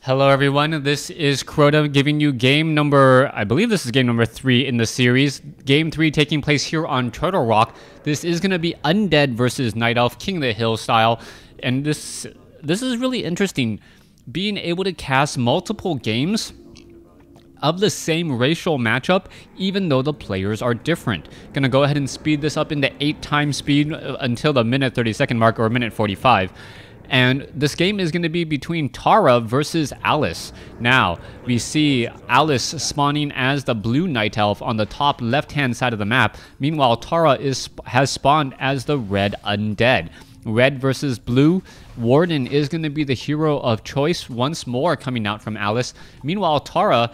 Hello everyone, this is KotH giving you game number, I believe this is game number 3 in the series. Game 3 taking place here on Turtle Rock. This is going to be Undead versus Night Elf, King of the Hill style. And this is really interesting. Being able to cast multiple games of the same racial matchup, even though the players are different. Gonna go ahead and speed this up into 8 times speed until the minute 30-second mark, or minute 45. And this game is going to be between Tara versus Alice. Now, we see Alice spawning as the blue Night Elf on the top left-hand side of the map. Meanwhile, Tara has spawned as the red Undead. Red versus blue. Warden is going to be the hero of choice once more coming out from Alice. Meanwhile, Tara,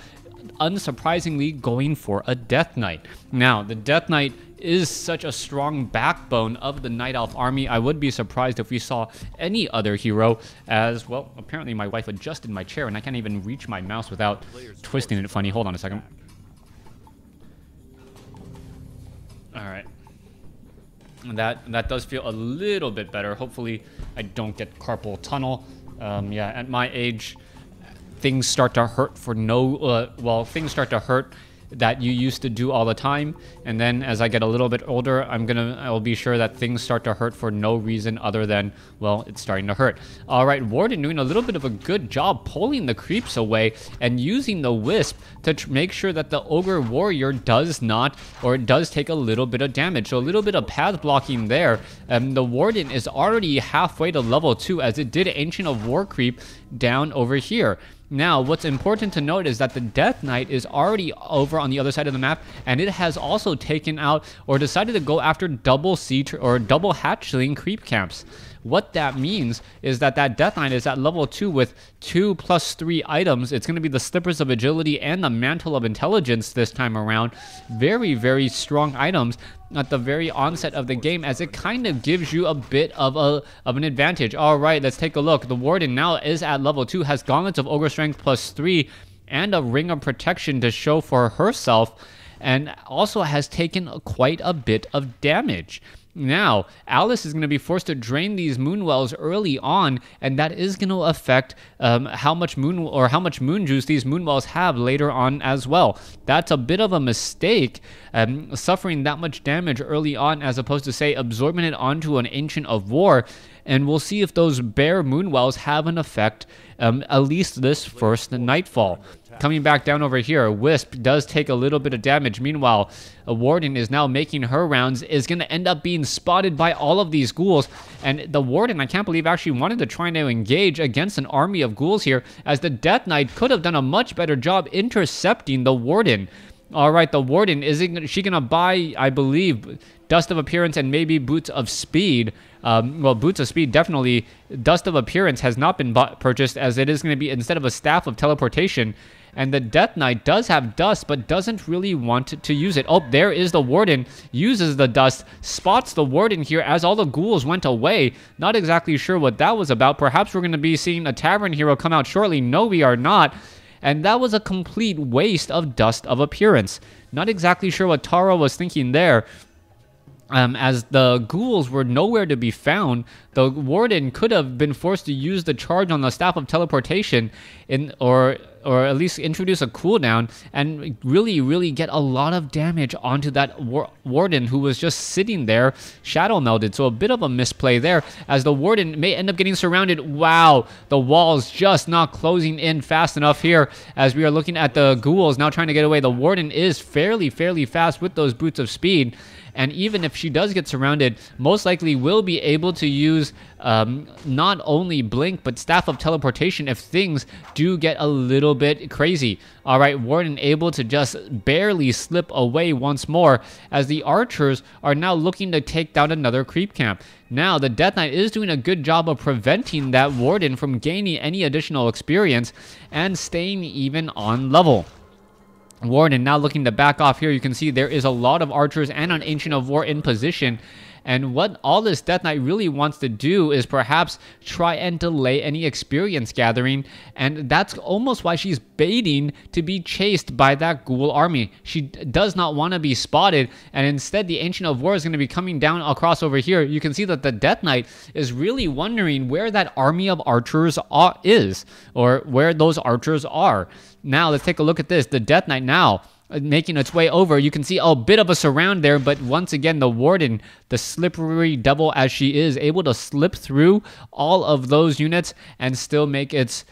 unsurprisingly, going for a Death Knight. Now, the Death Knight is such a strong backbone of the Night Elf army. I would be surprised if we saw any other hero, as, well, apparently my wife adjusted my chair and I can't even reach my mouse without twisting it funny. Hold on a second. Alright. That does feel a little bit better. Hopefully I don't get carpal tunnel. Yeah, at my age, things start to hurt for things start to hurt that you used to do all the time, and then as I get a little bit older, I'll be sure that things start to hurt for no reason other than, well, it's starting to hurt. All right, Warden doing a little bit of a good job pulling the creeps away and using the Wisp to make sure that the Ogre Warrior does not, or it does take a little bit of damage. So a little bit of path blocking there. The Warden is already halfway to level 2 as it did Ancient of War creep down over here. Now, what's important to note is that the Death Knight is already over on the other side of the map, and it has also taken out or decided to go after double siege or double hatchling creep camps. What that means is that Death Knight is at level 2 with 2+3 items. It's going to be the Slippers of Agility and the Mantle of Intelligence this time around. Very, very strong items at the very onset of the game, as it kind of gives you a bit of an advantage. All right, let's take a look. The Warden now is at level 2, has Gauntlets of Ogre Strength +3 and a Ring of Protection to show for herself, and also has taken quite a bit of damage. Now, Alice is going to be forced to drain these Moonwells early on, and that is going to affect how much moon juice these Moonwells have later on as well. That's a bit of a mistake, suffering that much damage early on, as opposed to, say, absorbing it onto an Ancient of War. And we'll see if those bare Moonwells have an effect, at least this first Nightfall. Coming back down over here, Wisp does take a little bit of damage. Meanwhile, a Warden is now making her rounds, is going to end up being spotted by all of these ghouls. And the Warden, I can't believe, actually wanted to try to engage against an army of ghouls here, as the Death Knight could have done a much better job intercepting the Warden. All right, the Warden, is she going to buy, I believe, Dust of Appearance and maybe Boots of Speed? Well, Boots of Speed, definitely. Dust of Appearance has not been purchased, as it is going to be instead of a Staff of Teleportation. And the Death Knight does have Dust, but doesn't really want to use it. Oh, there is the Warden. Uses the Dust. Spots the Warden here as all the ghouls went away. Not exactly sure what that was about. Perhaps we're going to be seeing a Tavern Hero come out shortly. No, we are not. And that was a complete waste of Dust of Appearance. Not exactly sure what Tara was thinking there. As the ghouls were nowhere to be found, the Warden could have been forced to use the charge on the Staff of Teleportation, or at least introduce a cooldown and really get a lot of damage onto that Warden, who was just sitting there shadow melded. So a bit of a misplay there, as the Warden may end up getting surrounded. Wow, the wall's just not closing in fast enough here, as we are looking at the ghouls now trying to get away. The Warden is fairly fast with those Boots of Speed. And even if she does get surrounded, most likely will be able to use not only Blink, but Staff of Teleportation if things do get a little bit crazy. All right, Warden able to just barely slip away once more, as the archers are now looking to take down another creep camp. Now, the Death Knight is doing a good job of preventing that Warden from gaining any additional experience and staying even on level. Warden now looking to back off here. You can see there is a lot of archers and an Ancient of War in position, And what all this Death Knight really wants to do is perhaps try and delay any experience gathering. And that's almost why she's baiting to be chased by that ghoul army. She does not want to be spotted. And instead, the Ancient of War is going to be coming down across over here. You can see that the Death Knight is really wondering where that army of archers is, or where those archers are. Now, let's take a look at this. The Death Knight now making its way over. You can see a bit of a surround there, but once again, the Warden, the slippery devil as she is, able to slip through all of those units and still make its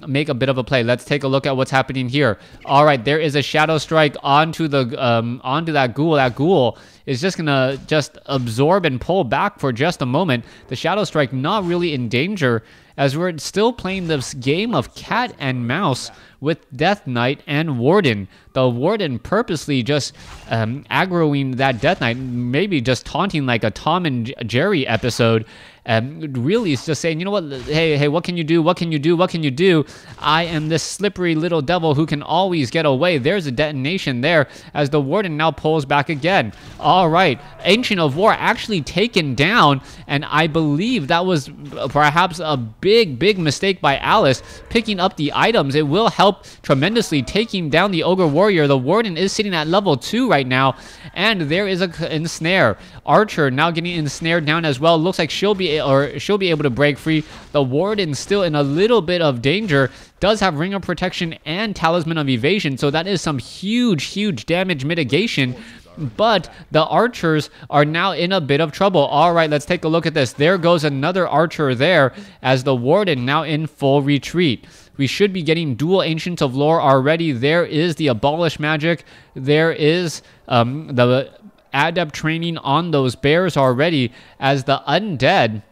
make a bit of a play. Let's take a look at what's happening here. All right, there is a shadow strike onto the onto that ghoul. That ghoul is just gonna absorb and pull back for just a moment. The shadow strike not really in danger, as we're still playing this game of cat and mouse with Death Knight and Warden. The Warden purposely just aggroing that Death Knight, maybe just taunting like a Tom and Jerry episode. Really is just saying, you know what, hey, what can you do? What can you do? What can you do? I am this slippery little devil who can always get away. There's a detonation there as the Warden now pulls back again. All right, Ancient of War actually taken down, and I believe that was perhaps a big mistake by Alice picking up the items. It will help tremendously taking down the Ogre Warrior. The Warden is sitting at level 2 right now, and there is a ensnare. Archer now getting ensnared down as well. Looks like she'll be able to break free. The Warden still in a little bit of danger. Does have Ring of Protection and Talisman of Evasion, so that is some huge damage mitigation. But the archers are now in a bit of trouble. All right, let's take a look at this. There goes another archer there as the Warden now in full retreat. We should be getting dual Ancients of Lore already. There is the Abolish Magic. There is the Adept training on those bears already, as the Undead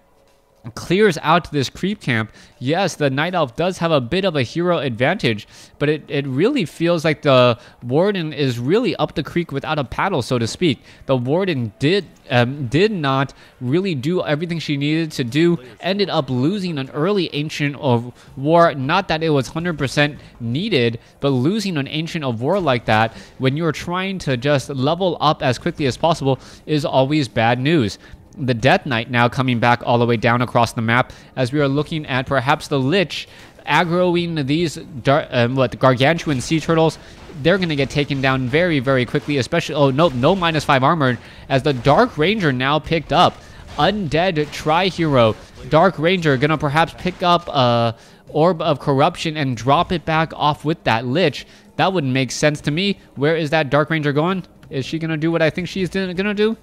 clears out this creep camp. Yes, the Night Elf does have a bit of a hero advantage, but it really feels like the Warden is really up the creek without a paddle, so to speak. The Warden did not really do everything she needed to do, ended up losing an early Ancient of War. Not that it was 100% needed, but losing an Ancient of War like that when you're trying to just level up as quickly as possible is always bad news. The Death Knight now coming back all the way down across the map as we are looking at perhaps the Lich aggroing these gargantuan sea turtles. They're going to get taken down very quickly, especially, oh no, -5 armor, as the Dark Ranger now picked up. Undead Tri-Hero. Dark Ranger going to perhaps pick up Orb of Corruption and drop it back off with that Lich. That wouldn't make sense to me. Where is that Dark Ranger going? Is she going to do what I think she's going to do?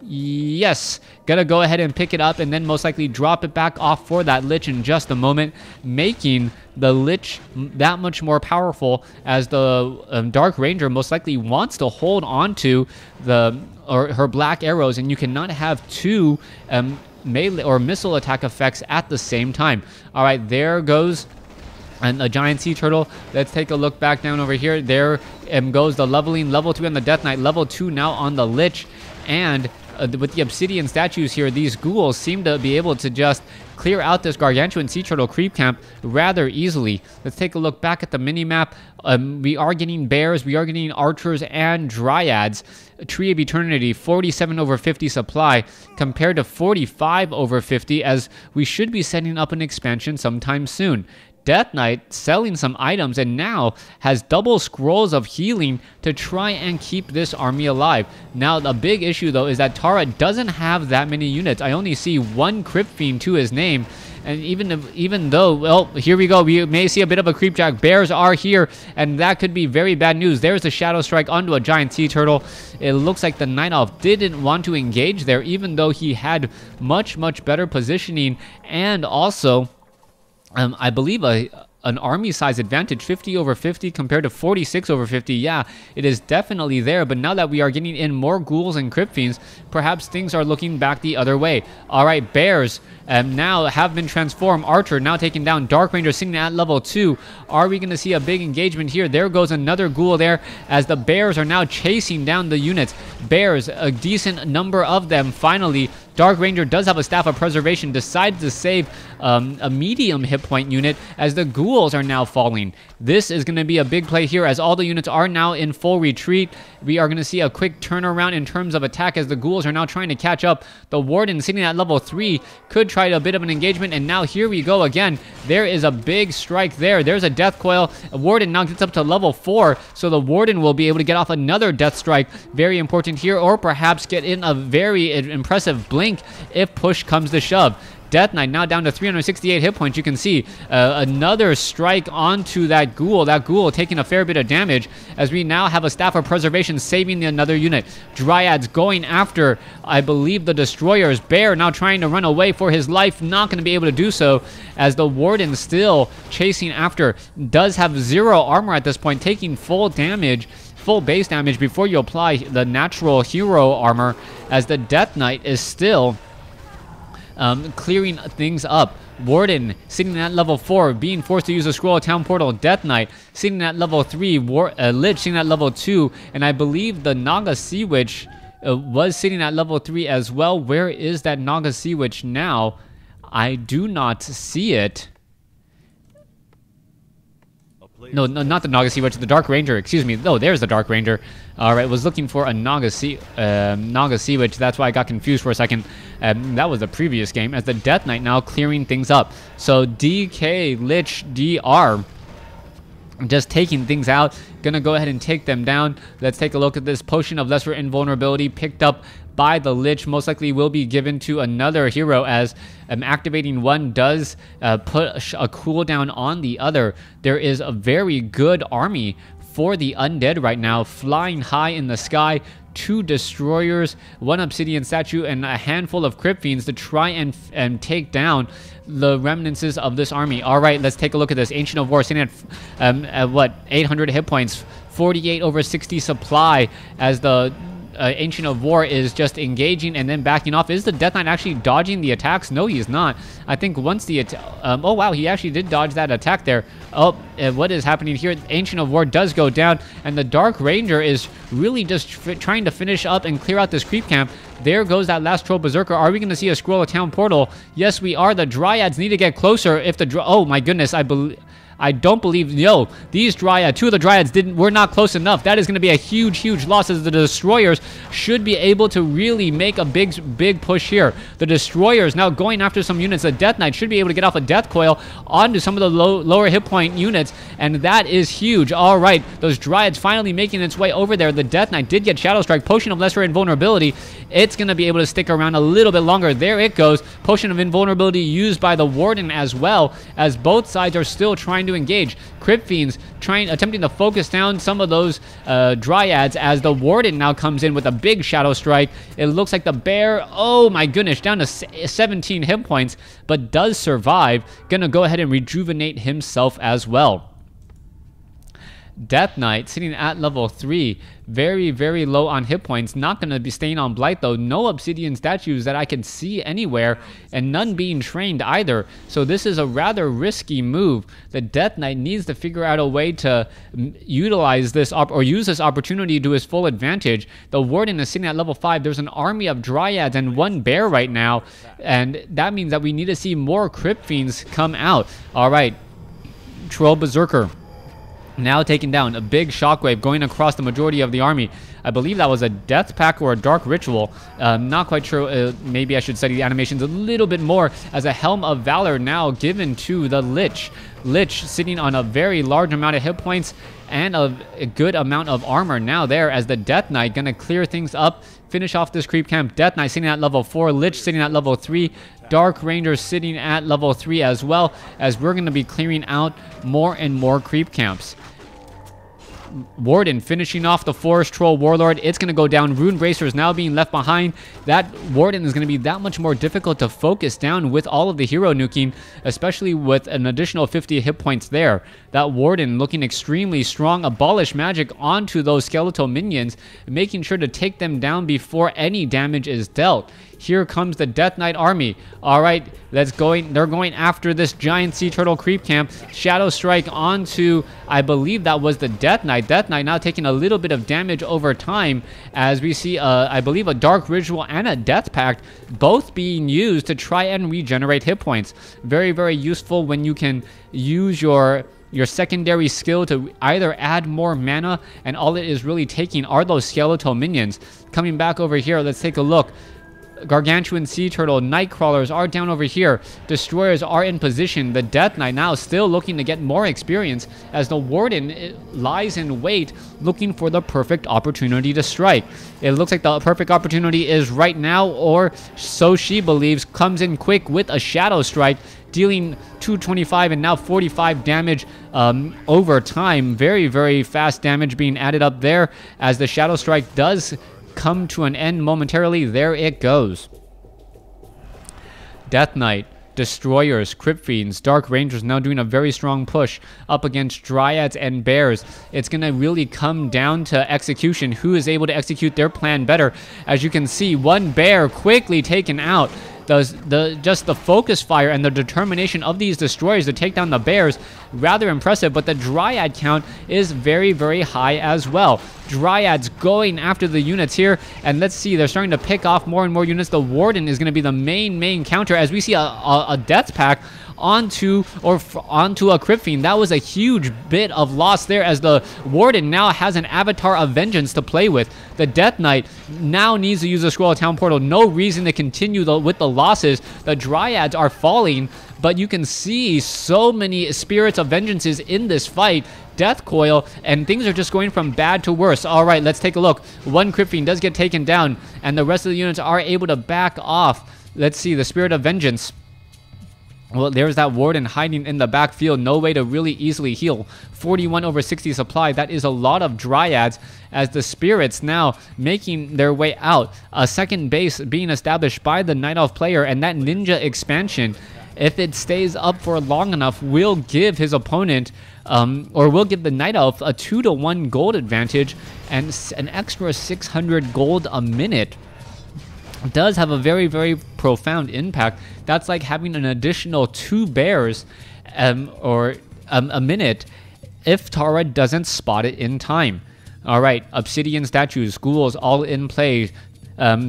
Yes, gonna go ahead and pick it up and then most likely drop it back off for that Lich in just a moment, making the Lich that much more powerful, as the Dark Ranger most likely wants to hold on to her black arrows, and you cannot have two melee or missile attack effects at the same time. All right, there goes and a giant sea turtle. Let's take a look back down over here. There goes the leveling, level 2 on the Death Knight, level 2 now on the Lich. And with the obsidian statues here, these ghouls seem to be able to just clear out this gargantuan sea turtle creep camp rather easily. Let's take a look back at the mini-map. We are getting bears, we are getting archers and dryads. Tree of Eternity, 47/50 supply compared to 45/50, as we should be setting up an expansion sometime soon. Death Knight selling some items and now has double scrolls of healing to try and keep this army alive. Now, the big issue though is that Tara doesn't have that many units. I only see one Crypt Fiend to his name. And even though, well, here we go. We may see a bit of a creepjack. Bears are here, and that could be very bad news. There's a Shadow Strike onto a giant sea turtle. It looks like the Night Elf didn't want to engage there, even though he had much better positioning, and also I believe an army size advantage, 50/50 compared to 46/50. Yeah, it is definitely there, but now that we are getting in more ghouls and Crypt Fiends, perhaps things are looking back the other way. All right, bears now have been transformed. Archer now taking down Dark Ranger, sitting at level 2. Are we going to see a big engagement here? There goes another ghoul there, as the bears are now chasing down the units. Bears, a decent number of them, finally Dark Ranger does have a Staff of Preservation, decides to save a medium hit point unit as the ghouls are now falling. This is going to be a big play here as all the units are now in full retreat. We are going to see a quick turnaround in terms of attack as the ghouls are now trying to catch up. The Warden sitting at level 3 could try a bit of an engagement, and now here we go again. There is a big strike there. There's a Death Coil. Warden now gets up to level 4, so the Warden will be able to get off another Death Strike. Very important here, or perhaps get in a very impressive blink if push comes to shove. Death Knight now down to 368 hit points. You can see another strike onto that ghoul. That ghoul taking a fair bit of damage as we now have a Staff of Preservation saving another unit. Dryads going after, I believe, the Destroyers. Bear now trying to run away for his life. Not going to be able to do so as the Warden still chasing after. Does have 0 armor at this point, taking full damage. Full base damage before you apply the natural hero armor as the Death Knight is still clearing things up. Warden sitting at level 4, being forced to use a Scroll of Town Portal. Death Knight sitting at level 3, Lich sitting at level 2, and I believe the Naga Sea Witch was sitting at level 3 as well. Where is that Naga Sea Witch now? I do not see it. No, not the Naga Sea Witch, the Dark Ranger, excuse me. Oh, there's the Dark Ranger. All right, was looking for a Naga Sea Witch. That's why I got confused for a second. That was the previous game, as the Death Knight now clearing things up. So DK, Lich, DR, just taking things out. Gonna go ahead and take them down. Let's take a look at this. Potion of Lesser Invulnerability picked up by the Lich, most likely will be given to another hero as activating one does put a cooldown on the other. There is a very good army for the Undead right now, flying high in the sky. 2 Destroyers, 1 Obsidian Statue, and a handful of Crypt Fiends to try and take down the remnants of this army. All right, let's take a look at this. Ancient of War sitting at what, 800 hit points, 48 over 60 supply as the Ancient of War is just engaging and then backing off. Is the Death Knight actually dodging the attacks? No, he's not. I think once the oh wow, he actually did dodge that attack there. Oh, what is happening here? Ancient of War does go down, and the Dark Ranger is really just trying to finish up and clear out this creep camp. There goes that last Troll Berserker. Are we going to see a Scroll of Town Portal? Yes, we are. The Dryads need to get closer. If the oh my goodness, I don't believe, these two of the Dryads were not close enough. That is going to be a huge loss as the Destroyers should be able to really make a big push here. The Destroyers now going after some units. The Death Knight should be able to get off a Death Coil onto some of the lower hit point units, and that is huge. All right, those Dryads finally making its way over there. The Death Knight did get Shadow Strike, Potion of Lesser Invulnerability. It's going to be able to stick around a little bit longer. There it goes. Potion of Invulnerability used by the Warden as well, as both sides are still trying to engage. Crypt Fiends attempting to focus down some of those Dryads as the Warden now comes in with a big Shadow Strike. It looks like the Bear, oh my goodness, down to 17 hit points, but does survive. Gonna go ahead and rejuvenate himself as well. Death Knight sitting at level 3, very low on hit points. Not going to be staying on Blight though. No Obsidian Statues that I can see anywhere, and none being trained either. So this is a rather risky move. The Death Knight needs to figure out a way to utilize this or use this opportunity to his full advantage. The Warden is sitting at level 5. There's an army of Dryads and 1 Bear right now, and that means that we need to see more Crypt Fiends come out. All right, Troll Berserker now taking down a big shockwave going across the majority of the army. I believe that was a Death Pack or a Dark Ritual. Not quite sure. Maybe I should study the animations a little bit more, as a Helm of Valor now given to the Lich. Lich sitting on a very large amount of hit points and a good amount of armor now there, as the Death Knight gonna clear things up, finish off this creep camp. Death Knight sitting at level 4, Lich sitting at level 3, Dark Ranger sitting at level 3 as well, as we're gonna be clearing out more and more creep camps. Warden finishing off the Forest Troll Warlord. It's going to go down. Rune Bracers now being left behind. That Warden is going to be that much more difficult to focus down with all of the hero nuking, especially with an additional 50 hit points there. That Warden looking extremely strong. Abolish magic onto those skeletal minions, making sure to take them down before any damage is dealt. Here comes the Death Knight army. All right, they're going after this giant sea turtle creep camp. Shadow Strike onto, I believe that was the Death Knight. Knight. Death Knight now taking a little bit of damage over time as we see, I believe, a Dark Ritual and a Death Pact both being used to try and regenerate hit points. Very, very useful when you can use your secondary skill to either add more mana, and all it is really taking are those skeletal minions. Coming back over here, let's take a look. Gargantuan Sea Turtle, Nightcrawlers are down over here. Destroyers are in position. The Death Knight now still looking to get more experience as the Warden lies in wait, looking for the perfect opportunity to strike. It looks like the perfect opportunity is right now, or so she believes. Comes in quick with a Shadow Strike, dealing 225 and now 45 damage over time. Very, very fast damage being added up there as the Shadow Strike does come to an end momentarily. There it goes. Death Knight, Destroyers, Crypt Fiends, Dark Rangers now doing a very strong push up against Dryads and Bears. It's going to really come down to execution. Who is able to execute their plan better? As you can see, one Bear quickly taken out. Just the focus fire and the determination of these destroyers to take down the Bears, rather impressive, but the Dryad count is very, very high as well. Dryads going after the units here, and let's see, they're starting to pick off more and more units. The Warden is going to be the main counter as we see a Death Pack onto a Crypt Fiend. That was a huge bit of loss there as the Warden now has an Avatar of Vengeance to play with. The Death Knight now needs to use the Scroll of Town Portal. No reason to continue with the losses. The Dryads are falling, but you can see so many Spirits of Vengeances in this fight. Death Coil, and things are just going from bad to worse. All right, let's take a look. One Crypt Fiend does get taken down, and the rest of the units are able to back off. Let's see, the Spirit of Vengeance. Well, there's that Warden hiding in the backfield. No way to really easily heal. 41 over 60 supply. That is a lot of Dryads as the Spirits now making their way out. A second base being established by the Night Elf player, and that Ninja expansion, if it stays up for long enough, will give his opponent, or will give the Night Elf a 2-to-1 gold advantage and an extra 600 gold a minute. Does have a very, very profound impact. That's like having an additional 2 Bears or a minute if Tara doesn't spot it in time. All right, Obsidian Statues, Ghouls all in play.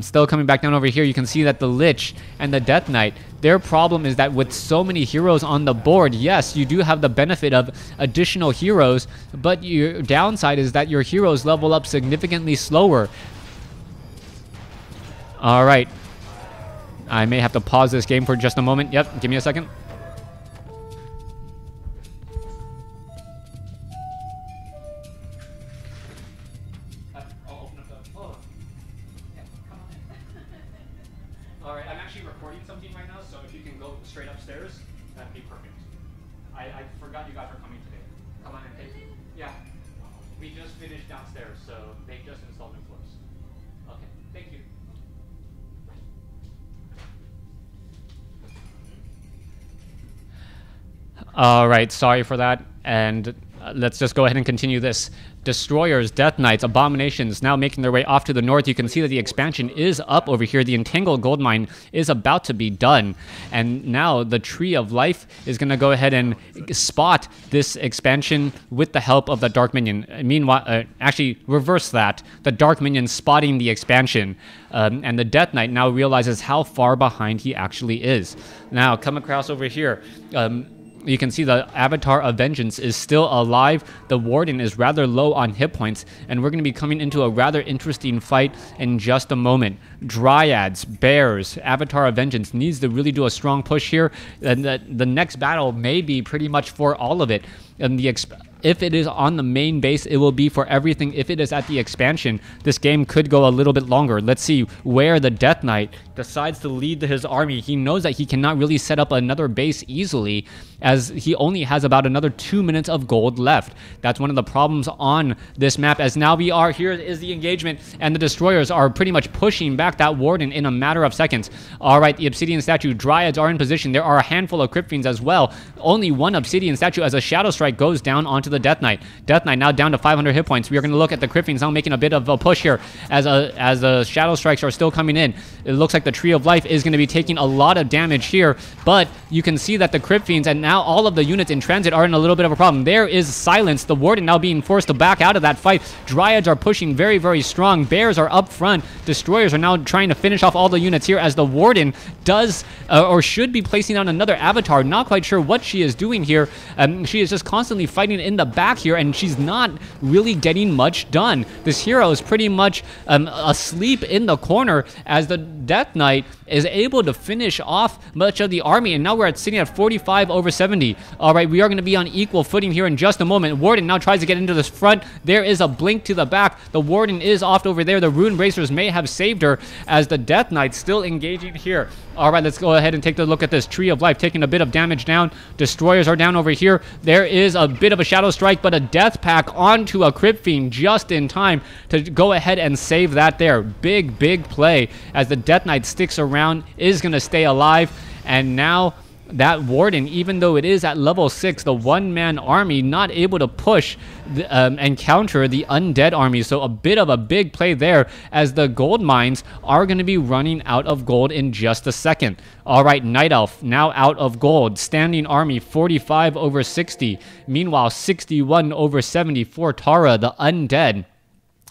Still coming back down over here, you can see that the Lich and the Death Knight, their problem is that with so many heroes on the board, yes, you do have the benefit of additional heroes, but your downside is that your heroes level up significantly slower. All right. I may have to pause this game for just a moment. Yep, give me a second. I'll open up the... Oh. Yeah, come on in. All right, I'm actually recording something right now, so if you can go straight upstairs, that'd be perfect. I forgot you guys were coming today. Come on in. Hey. Yeah. We just finished downstairs, so they just installed new floors. Okay, thank you. All right, sorry for that, and let's just go ahead and continue this. Destroyers, Death Knights, Abominations now making their way off to the north. You can see that the expansion is up over here. The Entangled Gold Mine is about to be done, and now the Tree of Life is going to go ahead and spot this expansion with the help of the Dark Minion. Meanwhile, actually, reverse that. The Dark Minion spotting the expansion, and the Death Knight now realizes how far behind he actually is. Now, come across over here. You can see the Avatar of Vengeance is still alive. The Warden is rather low on hit points, and we're going to be coming into a rather interesting fight in just a moment. Dryads, Bears, Avatar of Vengeance needs to really do a strong push here, and the next battle may be pretty much for all of it. And if it is on the main base, it will be for everything. If it is at the expansion, this game could go a little bit longer. Let's see where the Death Knight decides to lead his army. He knows that he cannot really set up another base easily, as he only has about another 2 minutes of gold left. That's one of the problems on this map, as now here is the engagement, and the Destroyers are pretty much pushing back that Warden in a matter of seconds. All right, the Obsidian Statue, Dryads are in position. There are a handful of Crypt Fiends as well. Only one Obsidian Statue as a Shadow Strike goes down onto onto the Death Knight. Death Knight now down to 500 hit points. We are going to look at the Crypt Fiends now making a bit of a push here as the Shadow Strikes are still coming in. It looks like the Tree of Life is going to be taking a lot of damage here, but you can see that the Crypt Fiends and now all of the units in transit are in a little bit of a problem. There is Silence, the Warden now being forced to back out of that fight. Dryads are pushing very, very strong. Bears are up front. Destroyers are now trying to finish off all the units here as the Warden does or should be placing on another avatar. Not quite sure what she is doing here. She is just constantly fighting in the back here, and she's not really getting much done. This hero is pretty much asleep in the corner as the Death Knight is able to finish off much of the army, and now we're sitting at 45 over 70. All right, we are going to be on equal footing here in just a moment. Warden now tries to get into this front. There is a blink to the back. The Warden is off over there. The Rune Bracers may have saved her as the Death Knight still engaging here. All right, let's go ahead and take a look at this Tree of Life, taking a bit of damage down. Destroyers are down over here. There is a bit of a Shadow Strike, but a Death Pack onto a Crypt Fiend just in time to go ahead and save that there. Big, big play as the Death Knight sticks around, is going to stay alive, and now that Warden, even though it is at level 6, the one-man army not able to push and counter the Undead army. So a bit of a big play there as the gold mines are going to be running out of gold in just a second. All right, Night Elf now out of gold. Standing army 45 over 60. Meanwhile, 61 over 70 for Tara, the Undead.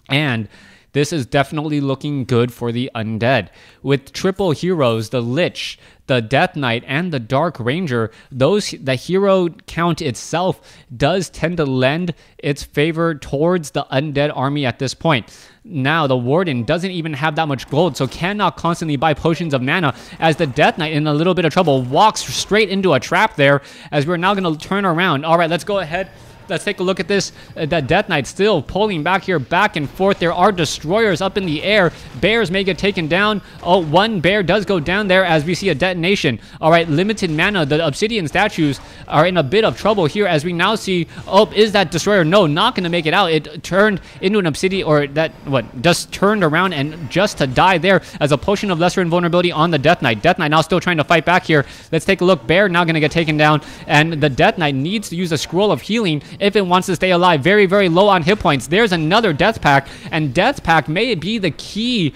And this is definitely looking good for the Undead. With triple heroes, the Lich, the Death Knight, and the Dark Ranger, the hero count itself does tend to lend its favor towards the Undead army at this point. Now, the Warden doesn't even have that much gold, so cannot constantly buy potions of mana, as the Death Knight, in a little bit of trouble, walks straight into a trap there, as we're now going to turn around. All right, let's go ahead. Let's take a look at this. That Death Knight still pulling back here, back and forth. There are destroyers up in the air. Bears may get taken down. Oh, one bear does go down there as we see a detonation. All right, limited mana. The obsidian statues are in a bit of trouble here as we now see, oh, is that destroyer? No, not going to make it out. It turned into an obsidian, or that, just turned around and just to die there as a potion of lesser invulnerability on the Death Knight. Death Knight now still trying to fight back here. Let's take a look. Bear now going to get taken down, and the Death Knight needs to use a scroll of healing if it wants to stay alive. Very, very low on hit points. There's another Death Pack, and Death Pack may be the key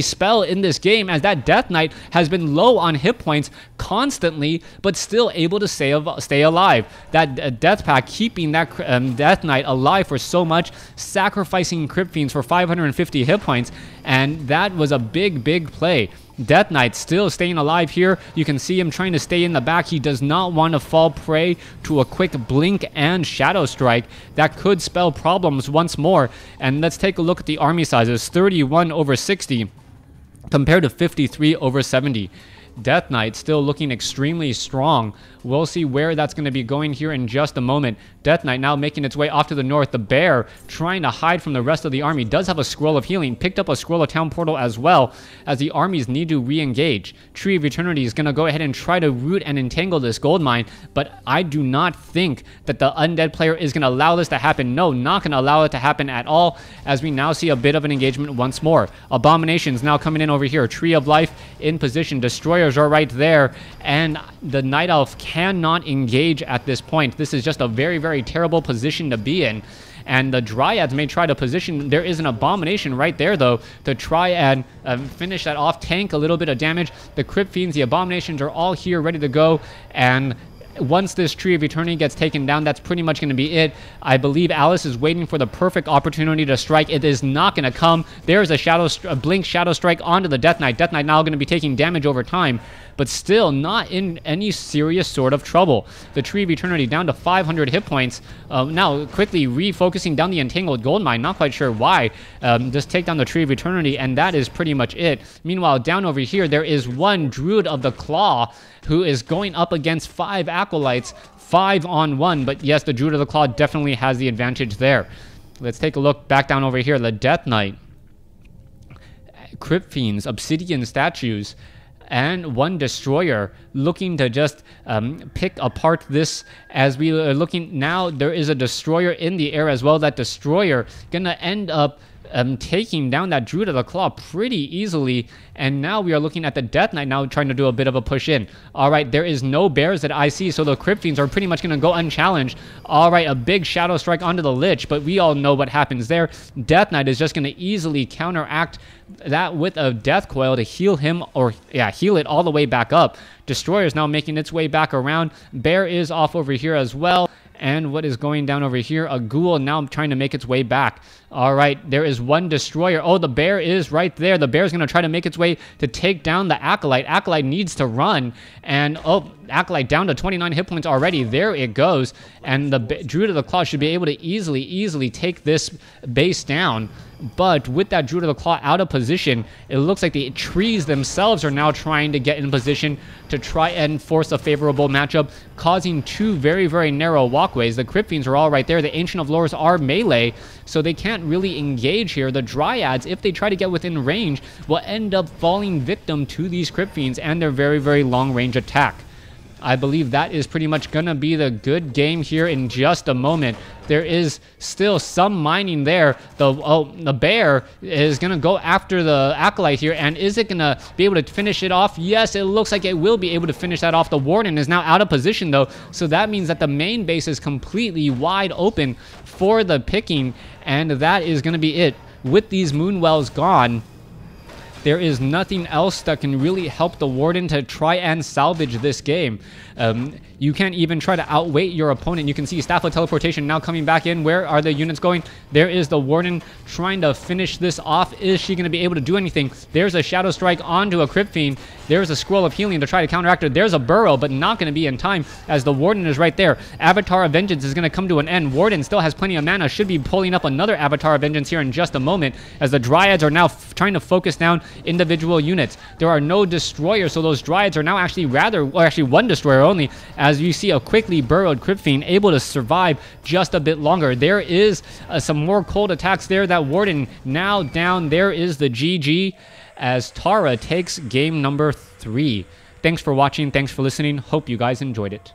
spell in this game, as that Death Knight has been low on hit points constantly, but still able to stay alive. That Death Pack keeping that Death Knight alive for so much, sacrificing Crypt Fiends for 550 hit points, and that was a big, big play. Death Knight still staying alive here. You can see him trying to stay in the back. He does not want to fall prey to a quick blink and Shadow Strike. That could spell problems once more. And let's take a look at the army sizes. 31 over 60 compared to 53 over 70. Death Knight still looking extremely strong. We'll see where that's going to be going here in just a moment. Death Knight now making its way off to the north. The bear trying to hide from the rest of the army. Does have a scroll of healing. Picked up a scroll of town portal as well, as the armies need to re-engage. Tree of Eternity is going to go ahead and try to root and entangle this gold mine, but I do not think that the Undead player is going to allow this to happen. No, not going to allow it to happen at all, as we now see a bit of an engagement once more. Abominations now coming in over here. Tree of Life in position. Destroyers are right there, and the Night Elf cannot engage at this point. This is just a very, very terrible position to be in, and the Dryads may try to position. There is an Abomination right there, though, to try and finish that off, tank a little bit of damage. The Crypt Fiends, the Abominations are all here ready to go, and once this Tree of Eternity gets taken down, that's pretty much going to be it. I believe Alice is waiting for the perfect opportunity to strike. It is not going to come. There's a blink Shadow Strike onto the Death Knight. Death Knight now going to be taking damage over time, but still not in any serious sort of trouble. The Tree of Eternity down to 500 hit points. Now quickly refocusing down the Entangled Gold Mine. Not quite sure why. Just take down the Tree of Eternity, and that is pretty much it. Meanwhile, down over here, there is one Druid of the Claw who is going up against 5 Acolytes, 5-on-1. But yes, the Druid of the Claw definitely has the advantage there. Let's take a look back down over here. The Death Knight, Crypt Fiends, Obsidian Statues, and one Destroyer looking to just pick apart this. As we are looking now, there is a Destroyer in the air as well. That Destroyer gonna end up taking down that Druid of the Claw pretty easily. And now we are looking at the Death Knight now trying to do a bit of a push in. All right, there is no bears that I see, so the Crypt Fiends are pretty much going to go unchallenged. All right, a big Shadow Strike onto the Lich, but we all know what happens there. Death Knight is just going to easily counteract that with a Death Coil to heal him, or yeah, heal it all the way back up. Destroyer is now making its way back around. Bear is off over here as well. And what is going down over here? A Ghoul now trying to make its way back. All right, there is one Destroyer. Oh, the Bear is right there. The Bear is going to try to make its way to take down the Acolyte. Acolyte needs to run. And, oh, Acolyte down to 29 hit points already. There it goes. And the Druid of the Claw should be able to easily take this base down. But with that Druid of the Claw out of position, it looks like the trees themselves are now trying to get in position to try and force a favorable matchup, causing two very narrow walkways. The Crypt Fiends are all right there. The Ancient of Lores are melee, so they can't really engage here. The Dryads, if they try to get within range, will end up falling victim to these Crypt Fiends and their very long range attack. I believe that is pretty much going to be the good game here in just a moment. There is still some mining there. The Bear is going to go after the Acolyte here, and is it going to be able to finish it off? Yes, it looks like it will be able to finish that off. The Warden is now out of position, though, so that means that the main base is completely wide open for the picking, and that is going to be it. With these Moonwells gone, there is nothing else that can really help the Warden to try and salvage this game. You can't even try to outweight your opponent. You can see Staff of Teleportation now coming back in. Where are the units going? There is the Warden trying to finish this off. Is she going to be able to do anything? There's a Shadow Strike onto a Crypt Fiend. There's a Scroll of Healing to try to counteract her. There's a Burrow, but not going to be in time as the Warden is right there. Avatar of Vengeance is going to come to an end. Warden still has plenty of mana. Should be pulling up another Avatar of Vengeance here in just a moment, as the Dryads are now trying to focus down individual units. There are no Destroyers, so those Dryads are now actually actually one Destroyer only, as you see a quickly burrowed Crypt Fiend able to survive just a bit longer. There is some more cold attacks there. That Warden now down. There is the GG as Tara takes game number 3. Thanks for watching. Thanks for listening. Hope you guys enjoyed it.